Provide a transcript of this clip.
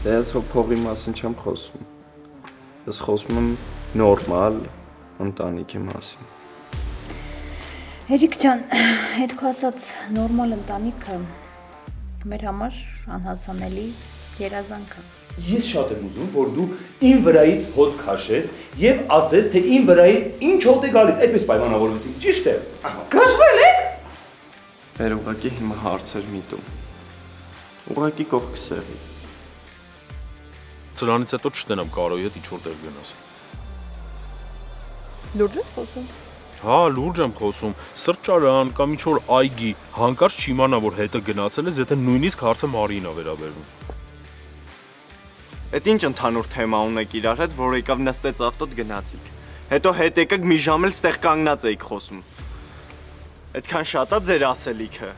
Դե ես հո փողի մասին չեմ խոսում։ Ես խոսում եմ նորմալ ընտանիքի մասին։ Հերիկ ջան, հետ քո ասած նորմալ ընտանիքը մեր համար անհասանելի երազանք է։ Ես շատ եմ ուզում, որ դու իմ վրայից հոտ քաշես եւ ասես, թե իմ վրայից ինչ հոտ է գալիս, այդպես պայմանավորվեցինք, ճիշտ է։ Գաշվել եք։ Մեր ուղղակի հիմա հարցեր միտում։ Ուղղակի կողք սեղի։ Սրանից հետո չտենամ Կարոյի հետ ինչ-որ տեղ գնաս։ Լուրջ ես խոսում։ Հա, լուրջ եմ խոսում, սրճարան կամ ինչ-որ այգի, հանկարծ չիմանա, որ հետը գնացել ես, եթե նույնիսկ հարցը Մարիին է վերաբերվում։ Էդ ինչ ընդհանուր թեմա ունեք իրար հետ, որ եկավ նստեց ավտոտ գնացիք։ Հետո հետ եկեք մի ժամ էլ ստեղ կանգնած էիք խոսում։ Այդքան շատ է ձեր ասելիքը։